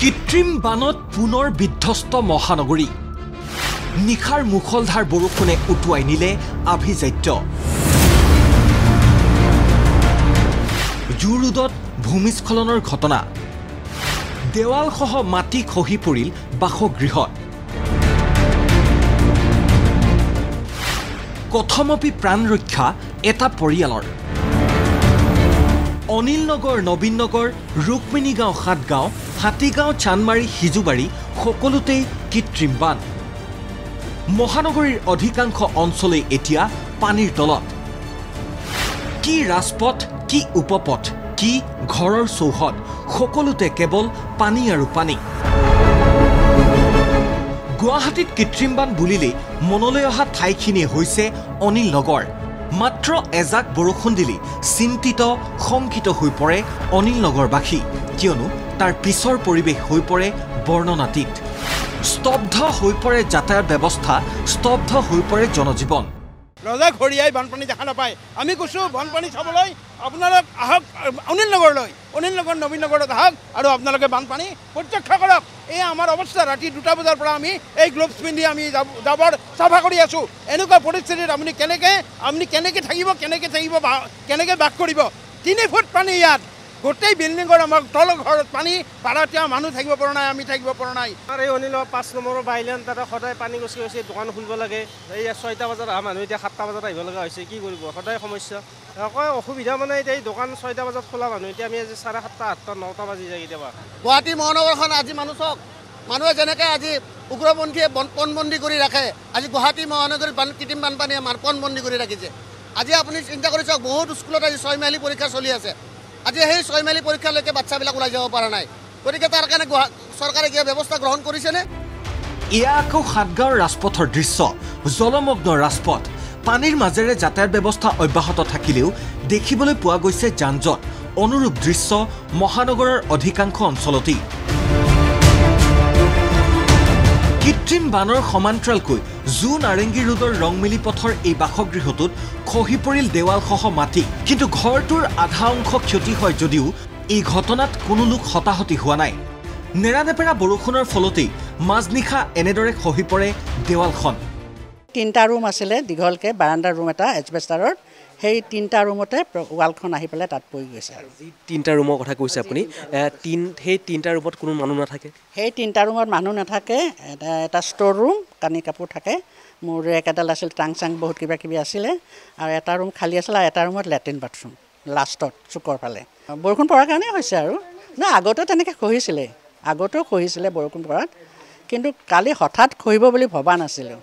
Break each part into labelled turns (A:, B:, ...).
A: কৃত্ৰিম বানত পুনৰ বিধ্বস্ত মহানগৰী নিখাৰ মুখলধাৰ বৰষুণে উটুৱাই নিলে আভিজাত্য জুৰুদত ভূমিস্খলনৰ ঘটনা দেৱালসহ মাটি খহি পৰিল বাসগৃহত কথমপি প্ৰাণ ৰক্ষা এটা পৰিয়ালৰ অনিল নগৰ নবীন নগৰ ৰুক্মিণী গাঁও সাতগাঁও হাতীগাঁও চানমাৰী হিজুবাৰী সকলোতেই কৃত্ৰিম বান মহানগৰীৰ অধিকাংশ অঞ্চলে এতিয়া পানীৰ তলত কি ৰাজপথ কি উপপথ কি ঘৰৰ চৌহদ সকলোতে কেৱল পানী আৰু পানী গুৱাহাটীত কৃত্ৰিম বান বুলিলে মনলৈ অহা ঠাইখিনি হৈছে অনিল নগৰ মাত্ৰ এজাক বৰষুণ দিলে চিন্তিত শংকিত হৈ পৰে অনিল নগৰবাসী কিয়নো তাৰ পিছৰ পৰিৱেশ হৈ পৰে বৰ্ণনাতীত স্তব্ধ হৈ পৰে যাতায়াত ব্যৱস্থা স্তব্ধ হৈ পৰে জনজীৱন
B: ৰজা ঘৰিয়াই বানপানী দেখা নাপায় আমি কৈছো বানপানী চাবলৈ আপোনালোক আহক অনিল নগৰ নবীন নগৰত আহক আৰু আপোনালোকে বানপানী প্ৰত্যক্ষ কৰক এই আমাৰ অৱস্থা ৰাতি 2টা বজাৰ পৰা আমি এই গ্লোভছ পিন্ধি আমি জাবৰ চাফা কৰি আছো এনেকুৱা পৰিস্থিতিত আপুনি কেনেকৈ থাকিব কেনেকৈ বাস কৰিব 3 ফুট পানী ইয়াত গোটেই বিল্ডিঙৰ আমাৰ তল ঘৰত পানী পাৰাতিয়া মানুহ থাকিব পৰা নাই আমি থাকিব পৰা নাই
C: আৰু এই অনিলৰ 5 নম্বৰৰ বাইলেন তাতে সদায় পানী গছি গৈছে দোকান খুলিব লাগে এই 6টা বজাত আহা মানুহ এতিয়া 7টা বজাত আহিব লগা হৈছে কি কৰিব সদায় সমস্যা কয় অসুবিধা মানে এতিয়া এই দোকান 6টা বজাত খোলা মানুহ এতিয়া আমি আজি 7:30 8টা 9টা বাজি যায় কেতিয়াবা
D: গুৱাহাটী মহানগৰখন আজি মানুহে যেনেকৈ আজি উগ্ৰপন্থীয়ে পণবন্দী কৰি ৰাখে আজি গুৱাহাটী মহানগৰীত কৃত্ৰিম বানপানীয়ে পণবন্দী কৰি ৰাখিছে আজি আপুনি চিন্তা কৰি চাওক বহুত স্কুলত আজি 6 মাইলী পৰীক্ষা চলি আছে আজি সেই 6 মাইলী পৰীক্ষালৈকে বাচ্চাবিলাক ওলাই যাব পৰা নাই গতিকে তাৰ কাৰণে চৰকাৰে কিবা ব্যৱস্থা গ্ৰহণ কৰিছেনে
A: এয়া আকৌ সাতগাঁৱৰ ৰাজপথৰ দৃশ্য জলমগ্ন ৰাজপথ পানীৰ মাজেৰে যাতায়াত ব্যৱস্থা অব্যাহত থাকিলেও দেখিবলৈ পোৱা গৈছে যানজঁট অনুৰূপ দৃশ্য মহানগৰৰ অধিকাংশ অঞ্চলতেই কৃত্ৰিম বানৰ সমান্তৰালকৈ জু নাৰেংগী ৰোডৰ ৰংমিলি পথৰ এই বাসগৃহটোত খহি পৰিল দেৱালসহ মাটি কিন্তু ঘৰটোৰ আধা অংশ ক্ষতি হয় যদিও এই ঘটনাত কোনো লোক হতাহতি হোৱা নাই নেৰানেপেৰা বৰষুণৰ ফলতেই মাজনিশা এনেদৰে খহি পৰে দেৱালখন
E: 3টা ৰুম আছিলে দীঘলকে বাৰাণ্ডাৰ ৰুম এটা এজবেষ্টাৰৰ সেই 3টা ৰুমতে ৱালখন আহি পেলাই তাত পৰি গৈছে আৰু
F: 3টা ৰুমৰ কথা কৈছে আপুনি সেই 3টা ৰুমত কোনো মানুহ নাথাকে
E: সেই 3টা ৰুমত মানুহ নাথাকে এটা ষ্ট'ৰ ৰুম কানি কাপোৰ থাকে মোৰ ৰেক এডাল আছিল টাং বহুত কিবা আছিলে আৰু এটা ৰুম খালী আছিলে আৰু এটা ৰুমত লেট্ৰিন বাথৰুম লাষ্টত চুকৰ ফালে বৰষুণ পৰাৰ কাৰণে হৈছে আৰু না আগতেও তেনেকৈ খহিছিলে বৰষুণ পৰাত কিন্তু কালি হঠাৎ খহিব বুলি ভবা নাছিলোঁ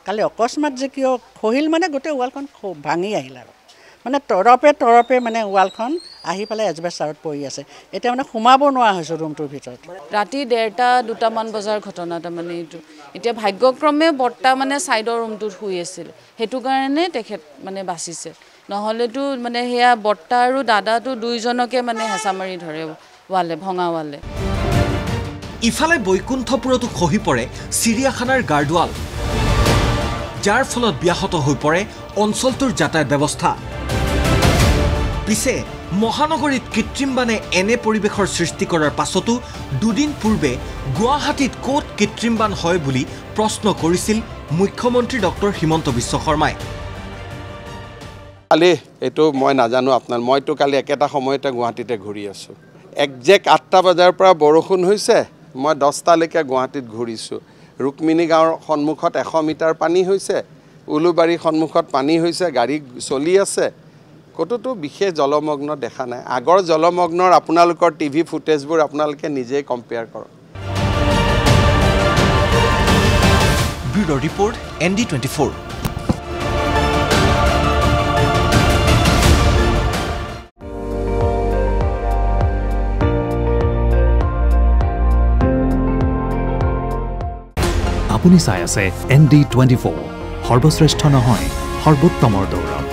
E: কালি অকস্মাত যে কিয় খহিল মানে গোটেই ৱালখন ভাঙি আহিল আৰু মানে তৰপে মানে ৱালখন আহি পেলাই এজবেষ্টাৰত পৰি আছে এতিয়া মানে সোমাব নোৱাৰা হৈছে ৰুমটোৰ ভিতৰত
G: ৰাতি 1:30-2টামান বজাৰ ঘটনা তাৰমানে এইটো এতিয়া ভাগ্যক্ৰমে বৰ্তা মানে ছাইডৰ ৰুমটোত শুই আছিল সেইটো কাৰণে তেখেত মানে বাচিছে নহ'লেতো মানে সেয়া বৰ্তা আৰু দাদাটো দুইজনকে মানে হেঁচা মাৰি ধৰে ভঙা ৱালে
A: ইফালে বৈকুণ্ঠপুৰতো খহি পৰে চিৰিয়াখানাৰ গাৰ্ডৱাল যাৰ ফলত ব্যাহত হৈ পৰে অঞ্চলটোৰ যাতায়াত ব্যৱস্থা পিছে মহানগৰীত কৃত্ৰিম বানে এনে পৰিৱেশৰ সৃষ্টি কৰাৰ পাছতো দুদিন পূৰ্বে গুৱাহাটীত ক'ত কৃত্ৰিম বান হয় বুলি প্ৰশ্ন কৰিছিল মুখ্যমন্ত্ৰী ডক্টৰ হিমন্ত বিশ্ব শৰ্মাই
B: কালি এইটো মই নাজানো মইতো কালি একেটা সময়তে গুৱাহাটীতে ঘূৰি আছো একজেক্ট 8টা বজাৰ পৰা বৰষুণ হৈছে মই 10টালৈকে গুৱাহাটীত ঘূৰিছোঁ ৰুক্মিণী গাঁৱৰ সন্মুখত 100 মিটাৰ পানী হৈছে উলুবাৰীৰ সন্মুখত পানী হৈছে গাড়ী চলি আছে কতোতো বিশেষ জলমগ্ন দেখা নাই আগৰ জলমগ্নৰ আপোনালোকৰ টিভি ফুটেজবোৰ আপোনালোকে নিজে কম্পেয়াৰ কৰক
A: ব্যুৰ' ৰিপৰ্ট ND24
H: আপুনি চাই আছে ND24 সৰ্বশ্ৰেষ্ঠ নহয় সৰ্বোত্তমৰ দৌৰ